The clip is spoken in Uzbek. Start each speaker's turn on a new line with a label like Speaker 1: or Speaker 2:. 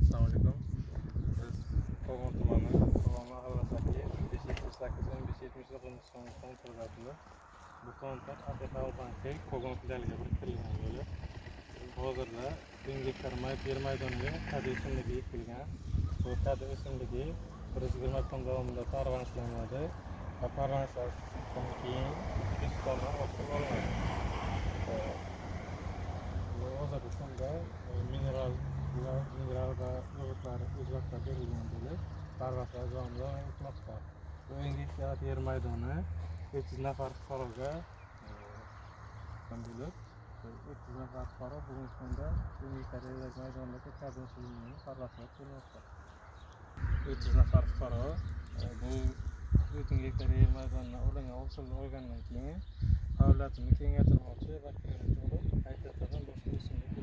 Speaker 1: Assalomu alaykum. Biz Qo'qon tumani Qo'qon mahallasida 578-1570 konturlarida bu kontur ATP banki Qo'qon filialiga biriktirilgan bo'lib, hozirda 1000 gektar yer maydoniga kadi o'simligi ekilgan. Bu kadi o'simligi 120 kun davomida parvarishlanadi va parvarishlanishdan keyin 100 tonna hosil olinadi. Hozirgi kunda mineral va o'g'itlar o'z vaqtida berilgan bo'lib, parvarishlash davomida o'tmoqda. Bu 1000 gektar yer maydoni 300 nafar fuqaroga bo'lib, 300 nafar fuqaro bugungi kunda 1000 gektar yer maydonidagi kadi o'simligini parvarishlab kelmoqda. 300 nafar fuqaro bu 1000 gektar yer maydonidan olingan hosilni olgandan keyin faoliyatini kengaytirmoqchi va qaytadan boshqa o'simlik